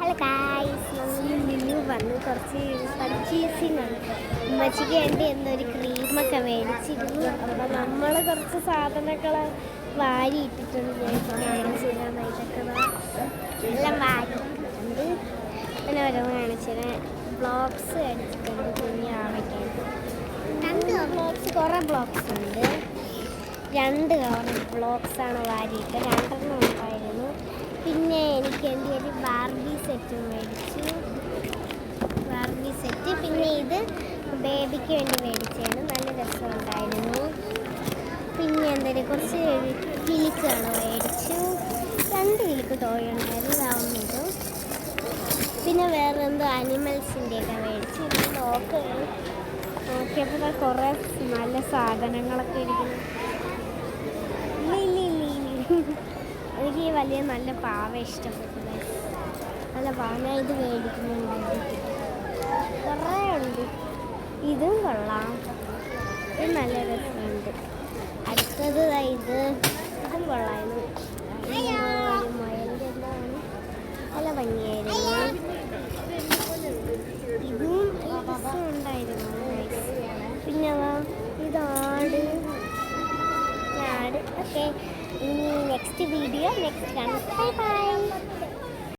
Hello guys, നമ്മൾ ലിനു വന്ന് കുറച്ച് പർച്ചേസിങ് ആണ്. ഉമ്മച്ചിക്ക് വേണ്ടി എന്നൊരു ക്രീമൊക്കെ മേടിച്ചിരുന്നു. അപ്പോൾ നമ്മൾ കുറച്ച് സാധനങ്ങൾ വാരി ഇട്ടിട്ടുണ്ട്. കാണിച്ചു തരാം. ഇതൊക്കെ എല്ലാം വാരി ഇട്ടിട്ടുണ്ട്. അങ്ങനെ ഓരോന്ന് കാണിച്ചു തരാം. ബ്ലോക്സ് അടിച്ചിട്ടുണ്ട്. കുഞ്ഞ് ആവയ്ക്കാൻ കുറേ ബ്ലോക്സ് ഉണ്ട്. 2 കവർ ബ്ലോക്സാണ് വാരിയിട്ട്. 2 ഉണ്ടായിരുന്നു. പിന്നെ എനിക്ക് എൻ്റെ ഒരു ബാർബി സെറ്റ് മേടിച്ചു. Barbie set. പിന്നെ ഇത് ബേബിക്ക് വേണ്ടി മേടിച്ചതാണ്. നല്ല രസമുണ്ടായിരുന്നു. പിന്നെ എന്തെങ്കിലും കുറച്ച് കിലിക്കുകൾ മേടിച്ചു. 2 കിലിക്ക് ടോയ് ഉണ്ടായിരുന്നു. ഇതാവുന്നത്. പിന്നെ വേറെ എന്തോ അനിമൽസിൻ്റെയൊക്കെ മേടിച്ചു. നോക്കിയപ്പോൾ കുറേ നല്ല സാധനങ്ങളൊക്കെ ഇരിക്കുന്നു. എനിക്ക് വലിയ നല്ല പാവ ഇഷ്ടപ്പെട്ടത്. നല്ല പാവ. ഞാൻ ഇത് മേടിക്കുന്നുണ്ട്. കുറേ ഉണ്ട്. ഇതും കൊള്ളാം. ഇത് നല്ല രസമുണ്ട്. അടുത്തത് ഇതും കൊള്ളായിരുന്നു. ഒരു മുയലിൻ്റെ എന്താണ് നല്ല ഭംഗിയായിരുന്നു. ഇതും രസമുണ്ടായിരുന്നു. പിന്നെ ഇതാട്. ഓക്കെ, ഇനി നെക്സ്റ്റ് വീഡിയോ നെക്സ്റ്റ് കാണാം. Bye bye.